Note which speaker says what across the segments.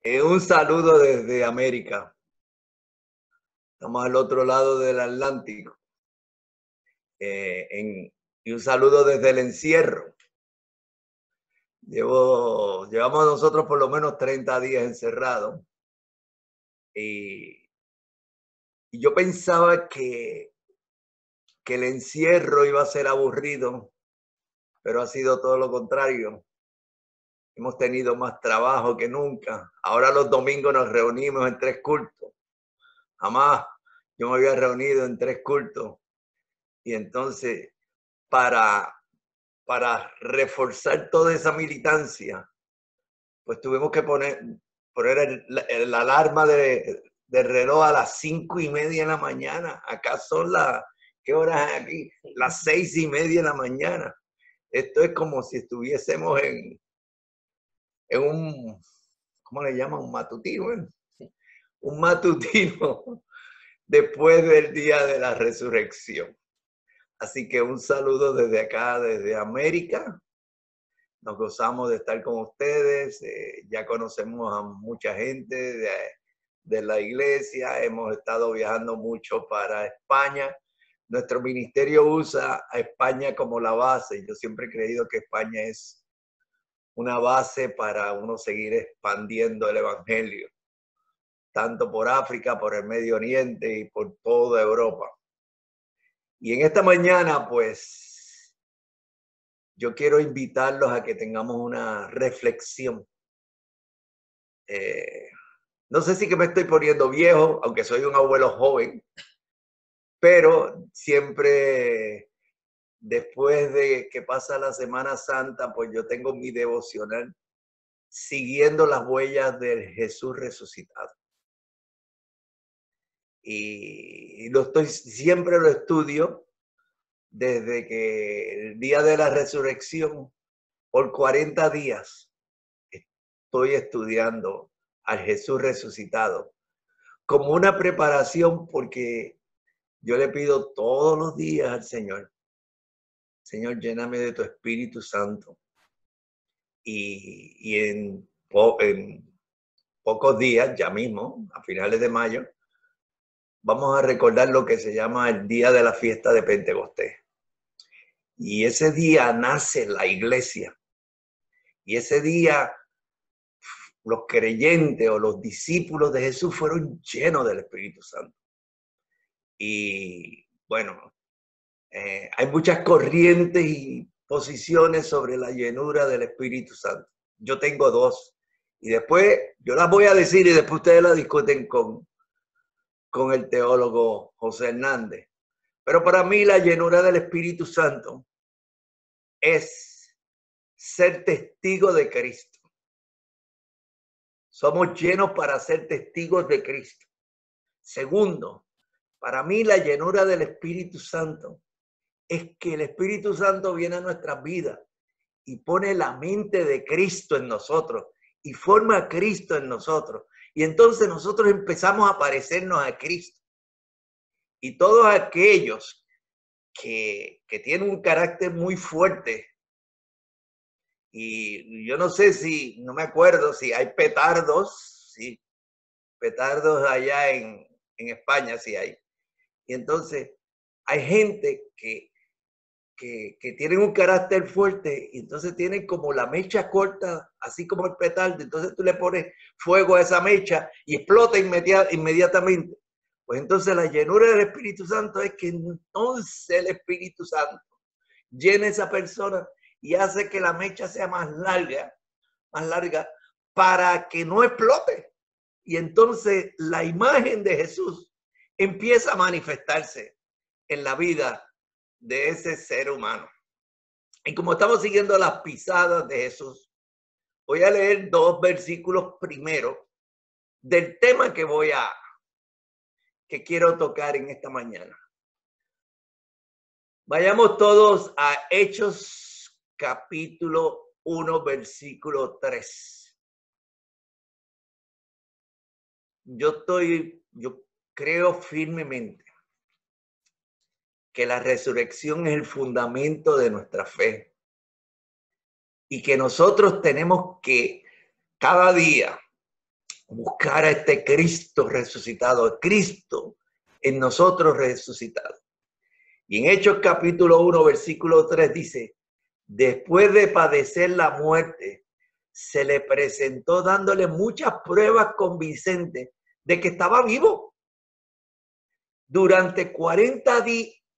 Speaker 1: Un saludo desde América. Estamos al otro lado del Atlántico. Y un saludo desde el encierro. Llevamos nosotros por lo menos 30 días encerrados. Y yo pensaba que el encierro iba a ser aburrido, pero ha sido todo lo contrario. Hemos tenido más trabajo que nunca. Ahora los domingos nos reunimos en 3 cultos. Jamás yo me había reunido en 3 cultos. Y entonces, para reforzar toda esa militancia, pues tuvimos que poner el alarma de reloj a las 5:30 de la mañana. Acá son ¿qué horas hay aquí? Las 6:30 de la mañana. Esto es como si estuviésemos en un, ¿cómo le llaman? Un matutino, ¿eh? Un matutino después del día de la resurrección. Así que un saludo desde acá, desde América. Nos gozamos de estar con ustedes. Ya conocemos a mucha gente de la iglesia. Hemos estado viajando mucho para España. Nuestro ministerio usa a España como la base. Yo siempre he creído que España es una base para uno seguir expandiendo el evangelio, tanto por África, por el Medio Oriente y por toda Europa. Y en esta mañana, pues, yo quiero invitarlos a que tengamos una reflexión. No sé si que me estoy poniendo viejo, aunque soy un abuelo joven, pero siempre después de que pasa la Semana Santa, pues yo tengo mi devocional siguiendo las huellas del Jesús resucitado. Y siempre lo estudio desde que el día de la resurrección, por 40 días, estoy estudiando al Jesús resucitado como una preparación, porque yo le pido todos los días al Señor, Señor, lléname de tu Espíritu Santo. Y en pocos días, ya mismo, a finales de mayo, vamos a recordar lo que se llama el día de la fiesta de Pentecostés. Y ese día nace la iglesia. Y ese día los creyentes o los discípulos de Jesús fueron llenos del Espíritu Santo. Y bueno, hay muchas corrientes y posiciones sobre la llenura del Espíritu Santo. Yo tengo 2. Y después yo las voy a decir y después ustedes las discuten con el teólogo José Hernández. Pero para mí la llenura del Espíritu Santo es ser testigo de Cristo. Somos llenos para ser testigos de Cristo. Segundo, para mí la llenura del Espíritu Santo es que el Espíritu Santo viene a nuestras vidas y pone la mente de Cristo en nosotros y forma a Cristo en nosotros. Y entonces nosotros empezamos a parecernos a Cristo. Y todos aquellos que tienen un carácter muy fuerte, y yo no sé si, no me acuerdo si hay petardos, sí, petardos allá en España sí hay. Y entonces hay gente que tienen un carácter fuerte y entonces tienen como la mecha corta, así como el petardo. Entonces tú le pones fuego a esa mecha y explota inmediatamente. Pues entonces la llenura del Espíritu Santo es que entonces el Espíritu Santo llena a esa persona y hace que la mecha sea más larga para que no explote. Y entonces la imagen de Jesús empieza a manifestarse en la vida de ese ser humano. Y como estamos siguiendo las pisadas de Jesús, voy a leer 2 versículos primero del tema que quiero tocar en esta mañana. Vayamos todos a Hechos capítulo 1, versículo 3. Yo creo firmemente que la resurrección es el fundamento de nuestra fe y que nosotros tenemos que cada día buscar a este Cristo resucitado, a Cristo en nosotros resucitado. Y en Hechos capítulo 1, versículo 3 dice, después de padecer la muerte, se le presentó dándole muchas pruebas convincentes de que estaba vivo. Durante 40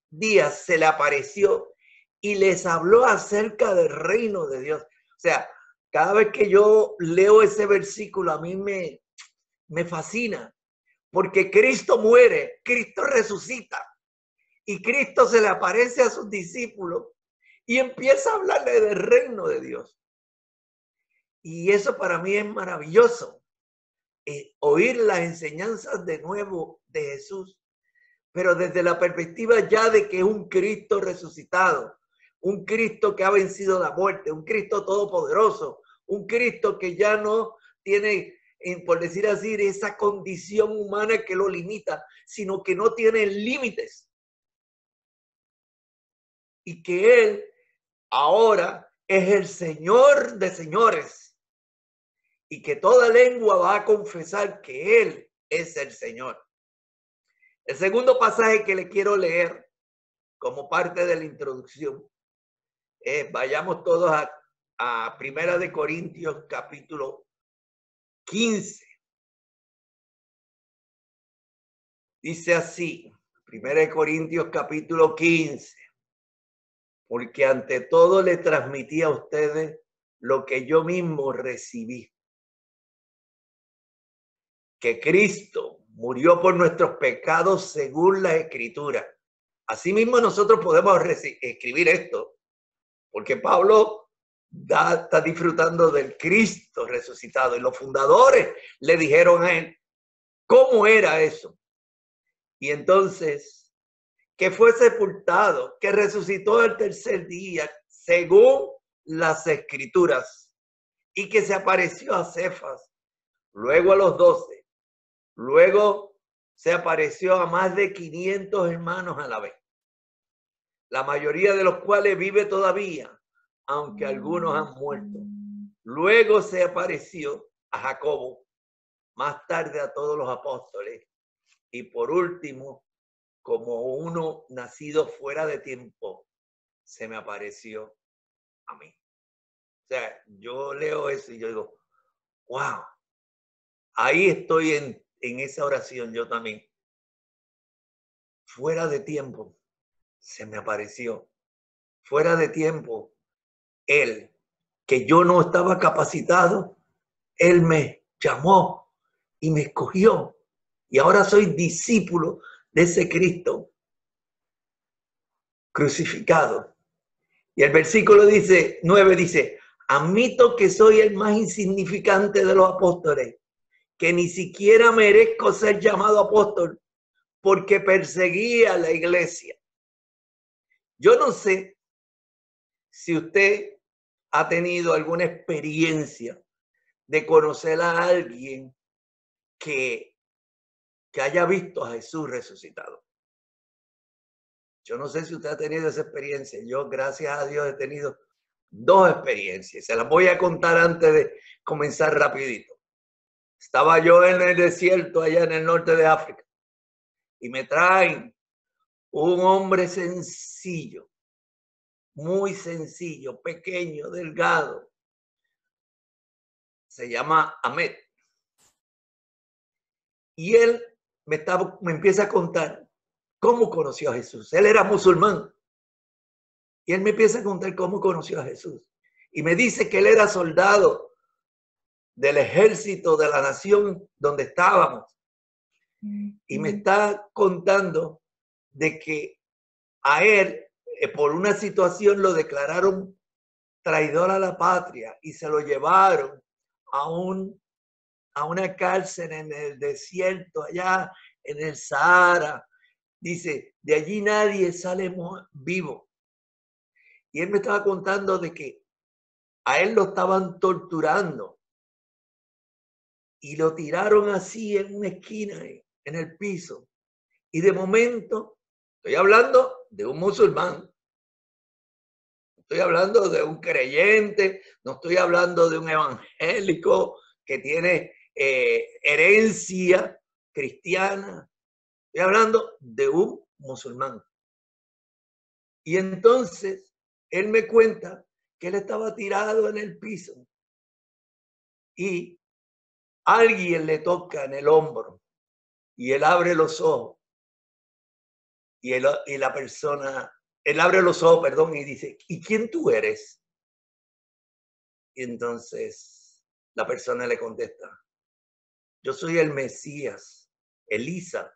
Speaker 1: días se le apareció y les habló acerca del reino de Dios. O sea, cada vez que yo leo ese versículo, a mí me fascina, porque Cristo muere, Cristo resucita, y Cristo se le aparece a sus discípulos y empieza a hablarle del reino de Dios. Y eso para mí es maravilloso, oír las enseñanzas de nuevo de Jesús, pero desde la perspectiva ya de que es un Cristo resucitado, un Cristo que ha vencido la muerte, un Cristo todopoderoso, un Cristo que ya no tiene, por decir así, esa condición humana que lo limita, sino que no tiene límites. Y que Él ahora es el Señor de señores. Y que toda lengua va a confesar que Él es el Señor. El segundo pasaje que le quiero leer como parte de la introducción es, vayamos todos a Primera de Corintios capítulo 15. Dice así, Primera de Corintios capítulo 15. Porque ante todo le transmití a ustedes lo que yo mismo recibí. Que Cristo murió por nuestros pecados según la Escritura. Asimismo nosotros podemos escribir esto, porque Pablo está disfrutando del Cristo resucitado y los fundadores le dijeron a él cómo era eso. Y entonces, que fue sepultado, que resucitó el tercer día según las Escrituras y que se apareció a Cefas, luego a los 12. Luego se apareció a más de 500 hermanos a la vez, la mayoría de los cuales vive todavía, aunque algunos han muerto. Luego se apareció a Jacobo, más tarde a todos los apóstoles, y por último, como uno nacido fuera de tiempo, se me apareció a mí. O sea, yo leo eso y yo digo, wow, ahí estoy en esa oración yo también. Fuera de tiempo, se me apareció. Fuera de tiempo, Él, que yo no estaba capacitado, Él me llamó y me escogió. Y ahora soy discípulo de ese Cristo crucificado. Y el versículo 9 dice, admito que soy el más insignificante de los apóstoles, que ni siquiera merezco ser llamado apóstol porque perseguía la iglesia. Yo no sé si usted ha tenido alguna experiencia de conocer a alguien que haya visto a Jesús resucitado. Yo no sé si usted ha tenido esa experiencia. Yo, gracias a Dios, he tenido 2 experiencias. Se las voy a contar antes de comenzar rapidito. Estaba yo en el desierto allá en el norte de África y me traen un hombre sencillo, muy sencillo, pequeño, delgado. Se llama Ahmed. Y él me empieza a contar cómo conoció a Jesús. Él era musulmán. Y él me empieza a contar cómo conoció a Jesús. Y me dice que él era soldado del ejército de la nación donde estábamos. Y me está contando de que a él, por una situación, lo declararon traidor a la patria y se lo llevaron a una cárcel en el desierto, allá en el Sahara. Dice, de allí nadie sale vivo. Y él me estaba contando de que a él lo estaban torturando y lo tiraron así en una esquina, en el piso. Y de momento, estoy hablando de un musulmán, estoy hablando de un creyente, no estoy hablando de un evangélico que tiene herencia cristiana. Estoy hablando de un musulmán. Y entonces él me cuenta que él estaba tirado en el piso y alguien le toca en el hombro y él abre los ojos y la persona, él abre los ojos, perdón, y dice, ¿y quién tú eres? Y entonces la persona le contesta, yo soy el Mesías, Elisa,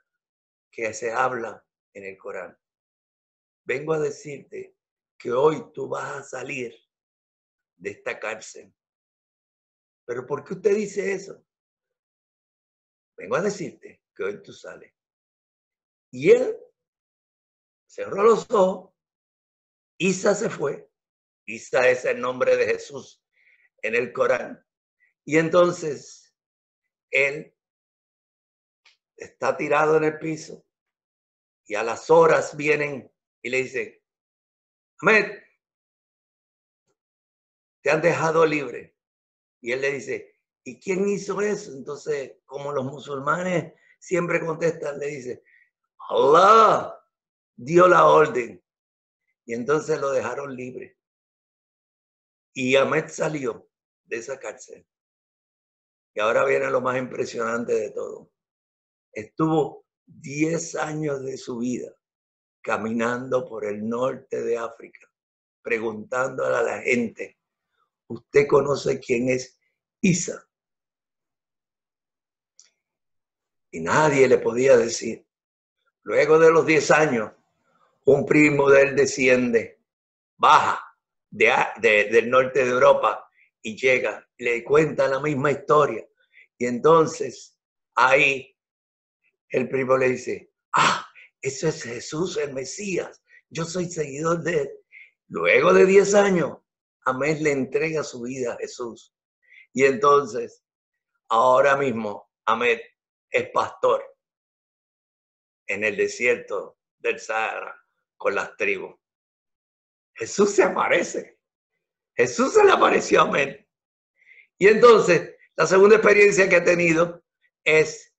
Speaker 1: que se habla en el Corán. Vengo a decirte que hoy tú vas a salir de esta cárcel. ¿Pero por qué usted dice eso? Vengo a decirte que hoy tú sales. Y él cerró los ojos, Isa se fue. Isa es el nombre de Jesús en el Corán. Y entonces él está tirado en el piso y a las horas vienen y le dicen, Ahmed, te han dejado libre. Y él le dice, ¿y quién hizo eso? Entonces, como los musulmanes siempre contestan, le dice, Allah dio la orden. Y entonces lo dejaron libre. Y Ahmed salió de esa cárcel. Y ahora viene lo más impresionante de todo. Estuvo 10 años de su vida caminando por el norte de África, preguntándole a la gente, ¿usted conoce quién es Isa? Y nadie le podía decir. Luego de los 10 años, un primo de él desciende, baja del norte de Europa y llega y le cuenta la misma historia. Y entonces ahí el primo le dice, eso es Jesús, el Mesías. Yo soy seguidor de él. Luego de 10 años, Ahmed le entrega su vida a Jesús. Y entonces, ahora mismo, Ahmed es pastor en el desierto del Sahara con las tribus. Jesús se aparece. Jesús se le apareció a Ahmed. Y entonces, la segunda experiencia que he tenido es,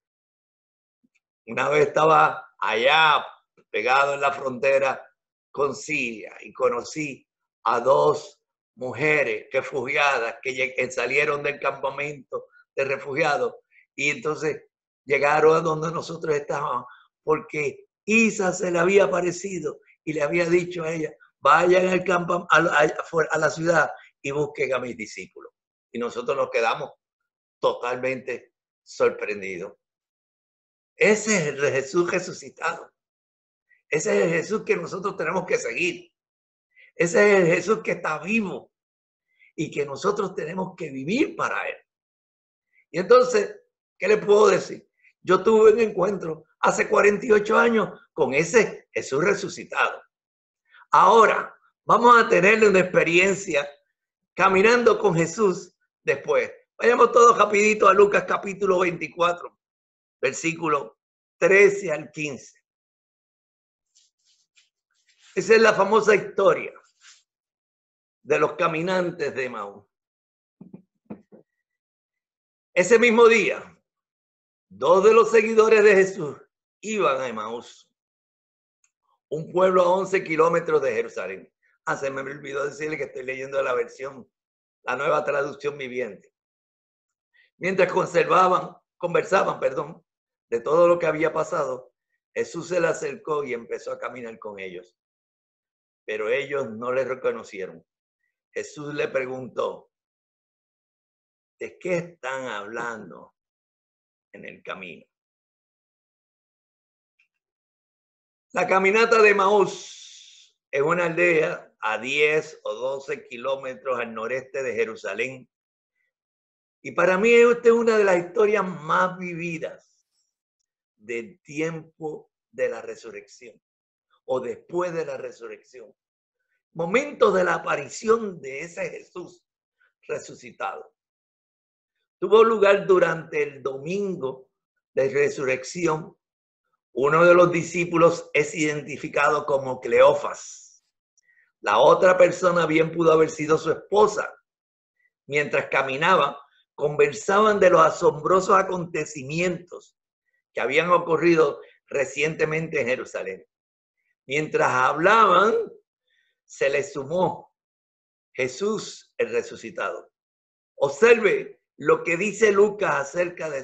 Speaker 1: una vez estaba allá pegado en la frontera con Siria y conocí a 2 mujeres refugiadas que salieron del campamento de refugiados y entonces llegaron a donde nosotros estábamos porque Isa se le había aparecido y le había dicho a ella, vayan al campo, a la ciudad y busquen a mis discípulos. Y nosotros nos quedamos totalmente sorprendidos. Ese es el Jesús resucitado. Ese es el Jesús que nosotros tenemos que seguir. Ese es el Jesús que está vivo y que nosotros tenemos que vivir para él. Y entonces, ¿qué le puedo decir? Yo tuve un encuentro hace 48 años con ese Jesús resucitado. Ahora vamos a tener una experiencia caminando con Jesús después. Vayamos todos rapidito a Lucas capítulo 24, versículo 13 al 15. Esa es la famosa historia de los caminantes de Emaús. Ese mismo día, 2 de los seguidores de Jesús iban a Emaús, un pueblo a 11 kilómetros de Jerusalén. Se me olvidó decirle que estoy leyendo la versión, la nueva traducción viviente. Mientras conversaban, de todo lo que había pasado, Jesús se le acercó y empezó a caminar con ellos. Pero ellos no le reconocieron. Jesús le preguntó, ¿de qué están hablando en el camino? La caminata de Emaús es una aldea a 10 o 12 kilómetros al noreste de Jerusalén. Y para mí esta es una de las historias más vividas del tiempo de la resurrección o después de la resurrección. Momento de la aparición de ese Jesús resucitado. Tuvo lugar durante el domingo de resurrección. Uno de los discípulos es identificado como Cleofas. La otra persona bien pudo haber sido su esposa. Mientras caminaba conversaban de los asombrosos acontecimientos que habían ocurrido recientemente en Jerusalén. Mientras hablaban, se les sumó Jesús el resucitado. Observe lo que dice Lucas acerca de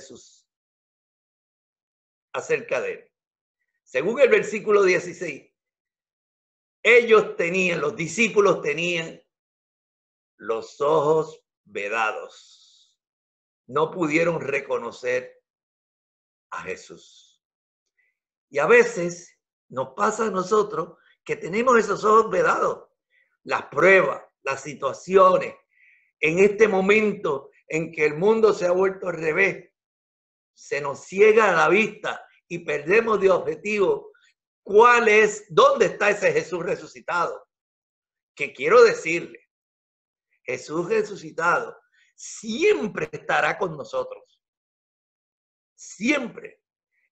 Speaker 1: él. Según el versículo 16, los discípulos tenían los ojos vedados. No pudieron reconocer a Jesús. Y a veces nos pasa a nosotros que tenemos esos ojos vedados. Las pruebas, las situaciones, en este momento en que el mundo se ha vuelto al revés, se nos ciega la vista y perdemos de objetivo dónde está ese Jesús resucitado. Que quiero decirle, Jesús resucitado siempre estará con nosotros. Siempre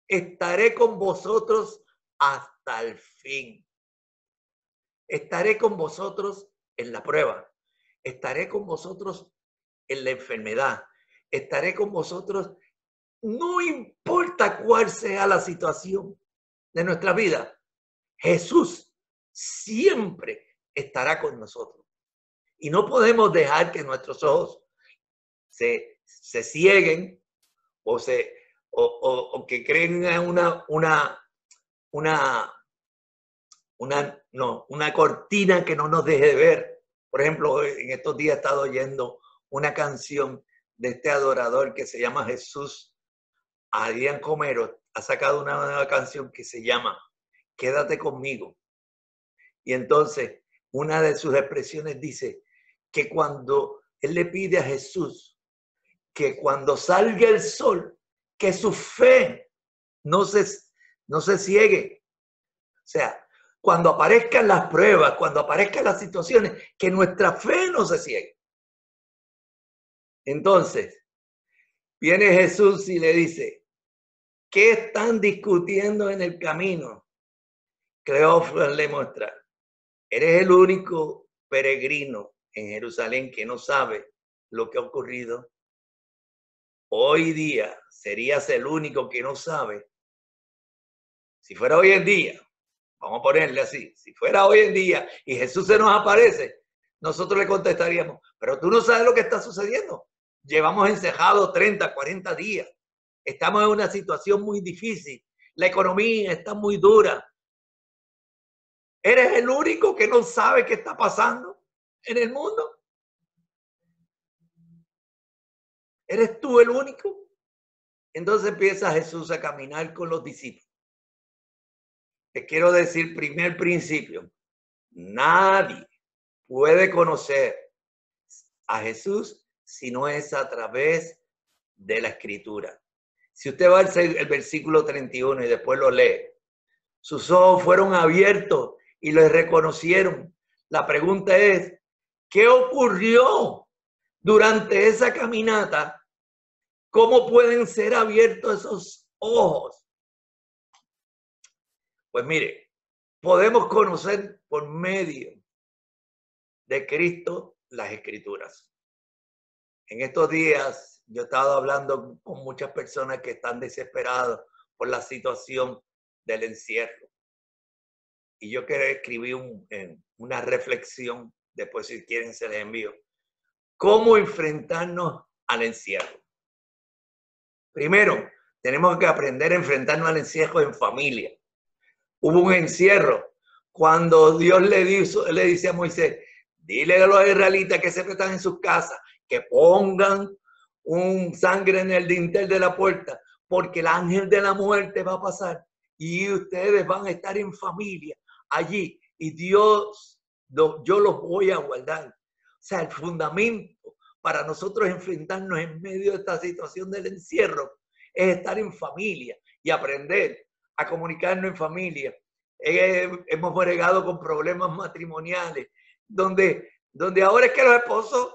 Speaker 1: estaré con vosotros hasta el fin. Estaré con vosotros en la prueba. Estaré con vosotros en la enfermedad. Estaré con vosotros, no importa cuál sea la situación de nuestra vida. Jesús siempre estará con nosotros. Y no podemos dejar que nuestros ojos se cieguen o que creen una cortina que no nos deje de ver. Por ejemplo, en estos días he estado oyendo una canción de este adorador que se llama Jesús. Adrián Comero ha sacado una nueva canción que se llama Quédate conmigo. Y entonces una de sus expresiones dice que cuando él le pide a Jesús que cuando salga el sol, que su fe no se ciegue. O sea, cuando aparezcan las pruebas, cuando aparezcan las situaciones, que nuestra fe no se ciegue. Entonces, viene Jesús y le dice, ¿qué están discutiendo en el camino? Cleófas le muestra, eres el único peregrino en Jerusalén que no sabe lo que ha ocurrido. Hoy día serías el único que no sabe. Si fuera hoy en día, vamos a ponerle así, si fuera hoy en día y Jesús se nos aparece, nosotros le contestaríamos, pero tú no sabes lo que está sucediendo. Llevamos encerrados 30, 40 días. Estamos en una situación muy difícil. La economía está muy dura. ¿Eres el único que no sabe qué está pasando en el mundo? ¿Eres tú el único? Entonces empieza Jesús a caminar con los discípulos. Te quiero decir, primer principio, nadie puede conocer a Jesús si no es a través de la Escritura. Si usted va al versículo 31 y después lo lee, sus ojos fueron abiertos y lo reconocieron. La pregunta es, ¿qué ocurrió durante esa caminata? ¿Cómo pueden ser abiertos esos ojos? Pues mire, podemos conocer por medio de Cristo las Escrituras. En estos días yo he estado hablando con muchas personas que están desesperadas por la situación del encierro. Y yo quiero escribir una reflexión, después si quieren se les envío. ¿Cómo enfrentarnos al encierro? Primero, tenemos que aprender a enfrentarnos al encierro en familia. Hubo un encierro cuando Dios le dice a Moisés, dile a los israelitas que siempre están en sus casas, que pongan un sangre en el dintel de la puerta, porque el ángel de la muerte va a pasar y ustedes van a estar en familia allí y yo los voy a guardar. O sea, el fundamento para nosotros enfrentarnos en medio de esta situación del encierro es estar en familia y aprender a comunicarnos en familia. Hemos bregado con problemas matrimoniales, donde ahora es que los esposos,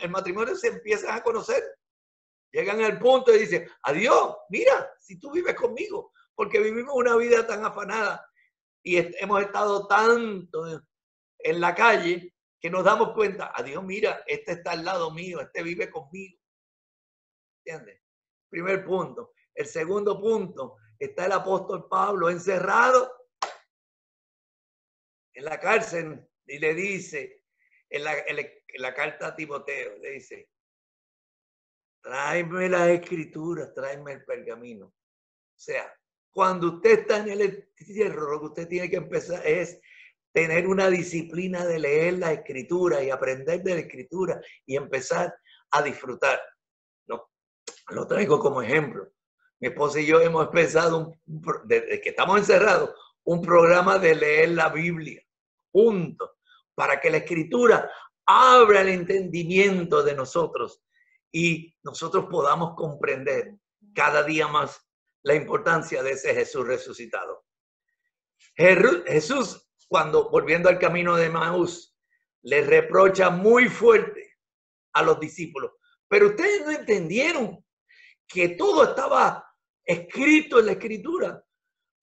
Speaker 1: el matrimonio se empiezan a conocer. Llegan al punto y dicen, adiós, mira, si tú vives conmigo, porque vivimos una vida tan afanada y hemos estado tanto en la calle que nos damos cuenta, adiós, mira, este está al lado mío, este vive conmigo. ¿Entiendes? Primer punto. El segundo punto, está el apóstol Pablo encerrado en la cárcel y le dice, en la carta a Timoteo, le dice, tráeme las escrituras, tráeme el pergamino. O sea, cuando usted está en el encierro, lo que usted tiene que empezar es tener una disciplina de leer la escritura y aprender de la escritura y empezar a disfrutar. No, lo traigo como ejemplo. Mi esposa y yo hemos empezado, desde que estamos encerrados, un programa de leer la Biblia juntos para que la escritura abra el entendimiento de nosotros y nosotros podamos comprender cada día más la importancia de ese Jesús resucitado. Jesús, cuando volviendo al camino de Emaús, le reprocha muy fuerte a los discípulos, pero ustedes no entendieron que todo estaba escrito en la escritura.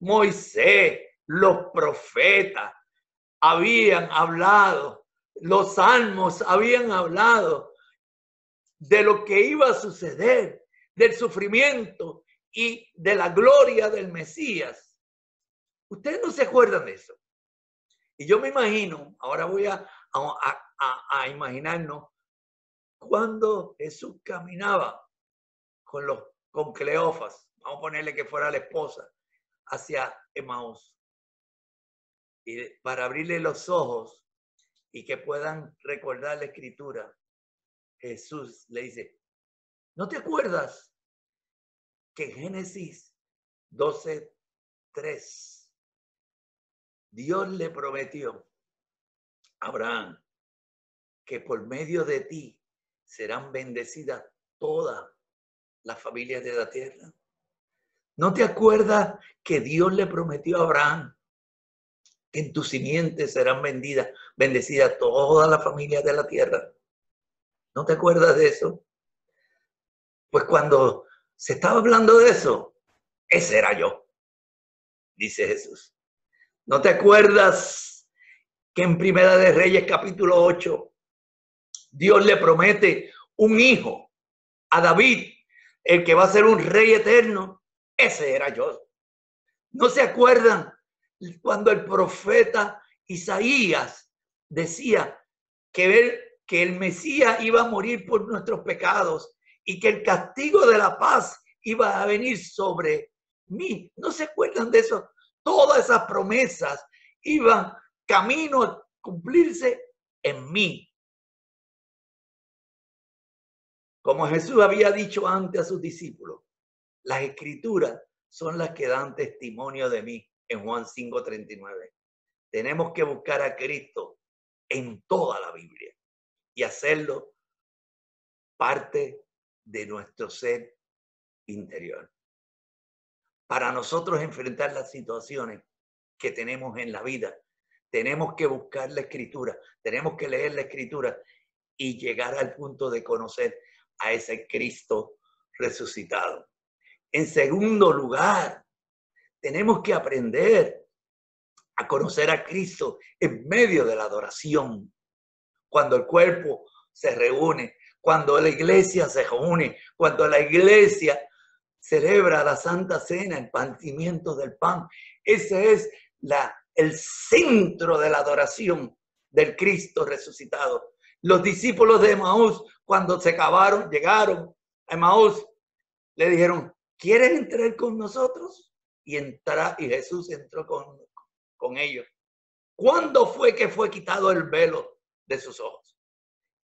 Speaker 1: Moisés, los profetas habían hablado, los salmos habían hablado de lo que iba a suceder, del sufrimiento y de la gloria del Mesías. Ustedes no se acuerdan de eso. Y yo me imagino, ahora voy a imaginarnos cuando Jesús caminaba con Cleofas, vamos a ponerle que fuera la esposa, hacia Emaús. Y para abrirle los ojos y que puedan recordar la escritura, Jesús le dice, ¿no te acuerdas que en Génesis 12:3 Dios le prometió a Abraham que por medio de ti serán bendecidas todas las familias de la tierra? ¿No te acuerdas que Dios le prometió a Abraham que en tu simiente serán bendecidas todas las familias de la tierra? ¿No te acuerdas de eso? Pues cuando se estaba hablando de eso, ese era yo, dice Jesús. ¿No te acuerdas que en Primera de Reyes capítulo 8, Dios le promete un hijo a David, el que va a ser un rey eterno? Ese era yo. ¿No se acuerdan cuando el profeta Isaías decía que el Mesías iba a morir por nuestros pecados y que el castigo de la paz iba a venir sobre mí? ¿No se acuerdan de eso? Todas esas promesas iban camino a cumplirse en mí. Como Jesús había dicho antes a sus discípulos, las escrituras son las que dan testimonio de mí en Juan 5:39. Tenemos que buscar a Cristo en toda la Biblia y hacerlo parte de nuestro ser interior. Para nosotros enfrentar las situaciones que tenemos en la vida, tenemos que buscar la escritura, tenemos que leer la escritura y llegar al punto de conocer a ese Cristo resucitado. En segundo lugar, tenemos que aprender a conocer a Cristo en medio de la adoración. Cuando el cuerpo se reúne, cuando la iglesia se reúne, cuando la iglesia celebra la Santa Cena, el partimiento del pan. Ese es el centro de la adoración del Cristo resucitado. Los discípulos de Emaús, cuando llegaron a Emaús, le dijeron, ¿quieres entrar con nosotros? Y Jesús entró con ellos. ¿Cuándo fue que fue quitado el velo de sus ojos?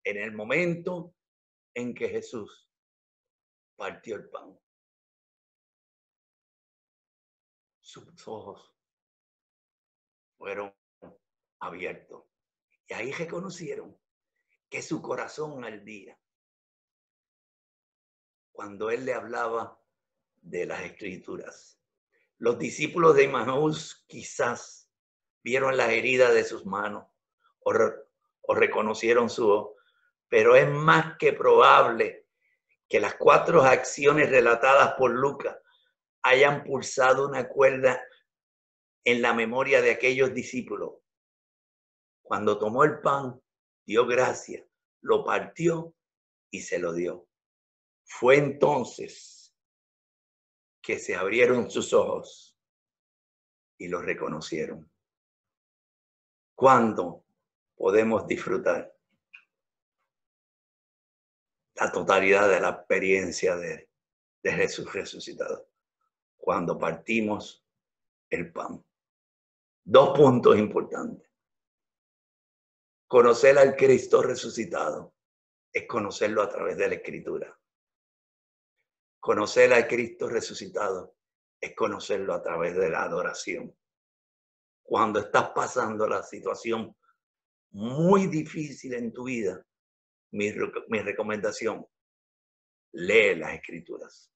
Speaker 1: En el momento en que Jesús partió el pan. Sus ojos fueron abiertos. Y ahí reconocieron que su corazón ardía cuando él le hablaba de las escrituras. Los discípulos de Emaús quizás vieron las heridas de sus manos o reconocieron su voz, pero es más que probable que las 4 acciones relatadas por Lucas hayan pulsado una cuerda en la memoria de aquellos discípulos. Cuando tomó el pan, dio gracias, lo partió y se lo dio. Fue entonces que se abrieron sus ojos y lo reconocieron. ¿Cuándo podemos disfrutar la totalidad de la experiencia de Jesús resucitado? Cuando partimos el pan. Dos puntos importantes. Conocer al Cristo resucitado es conocerlo a través de la Escritura. Conocer al Cristo resucitado es conocerlo a través de la adoración. Cuando estás pasando la situación muy difícil en tu vida, mi recomendación, lee las Escrituras.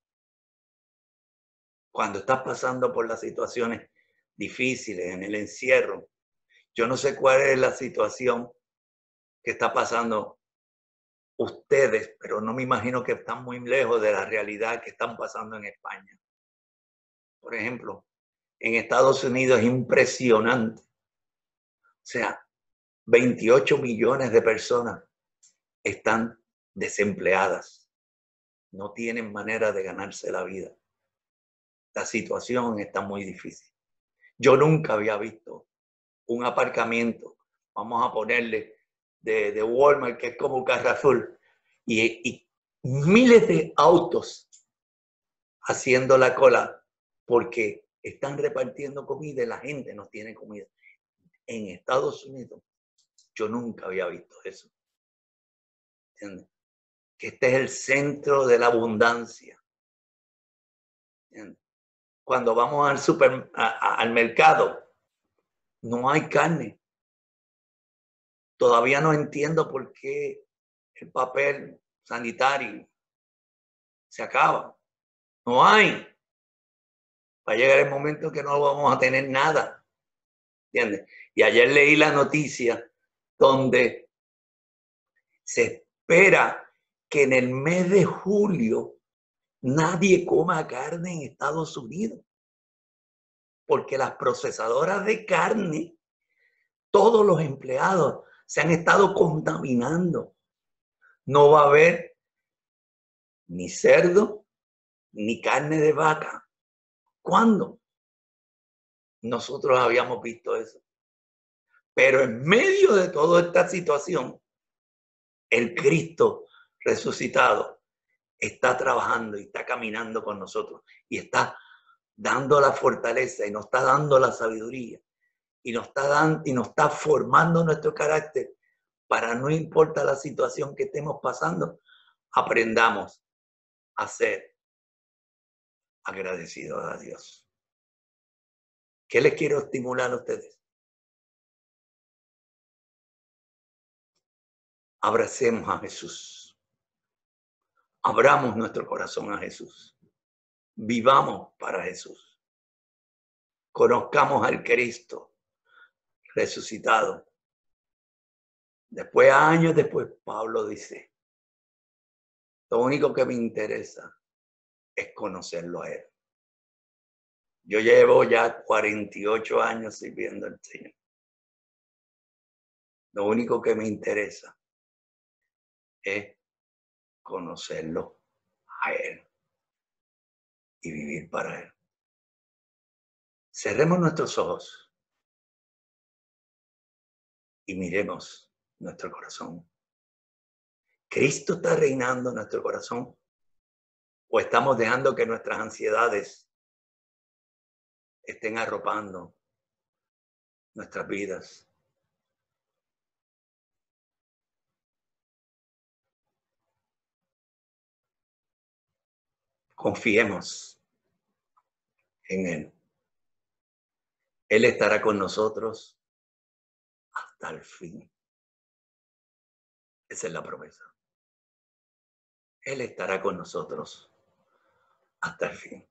Speaker 1: Cuando estás pasando por las situaciones difíciles, en el encierro, yo no sé cuál es la situación que está pasando ustedes, pero no me imagino que están muy lejos de la realidad que están pasando en España. Por ejemplo, en Estados Unidos es impresionante. O sea, 28 millones de personas están desempleadas. No tienen manera de ganarse la vida. La situación está muy difícil. Yo nunca había visto un aparcamiento, vamos a ponerle, de Walmart, que es como Carrefour, y miles de autos haciendo la cola porque están repartiendo comida y la gente no tiene comida. En Estados Unidos yo nunca había visto eso. ¿Entiendes? Que este es el centro de la abundancia. ¿Entiendes? Cuando vamos al mercado, no hay carne. Todavía no entiendo por qué el papel sanitario se acaba. No hay. Va a llegar el momento que no vamos a tener nada. ¿Entiendes? Y ayer leí la noticia donde se espera que en el mes de julio nadie coma carne en Estados Unidos. Porque las procesadoras de carne, todos los empleados se han estado contaminando. No va a haber ni cerdo ni carne de vaca. ¿Cuándo? Nosotros habíamos visto eso. Pero en medio de toda esta situación, el Cristo resucitado está trabajando y está caminando con nosotros y está dando la fortaleza y nos está dando la sabiduría y nos está formando nuestro carácter para, no importa la situación que estemos pasando, aprendamos a ser agradecidos a Dios. ¿Qué les quiero estimular a ustedes? Abracemos a Jesús. Abramos nuestro corazón a Jesús. Vivamos para Jesús. Conozcamos al Cristo resucitado. Después, años después, Pablo dice, lo único que me interesa es conocerlo a Él. Yo llevo ya 48 años sirviendo al Señor. Lo único que me interesa es conocerlo a Él y vivir para Él. Cerremos nuestros ojos y miremos nuestro corazón. ¿Cristo está reinando en nuestro corazón? ¿O estamos dejando que nuestras ansiedades estén arropando nuestras vidas? Confiemos en Él. Él estará con nosotros hasta el fin. Esa es la promesa. Él estará con nosotros hasta el fin.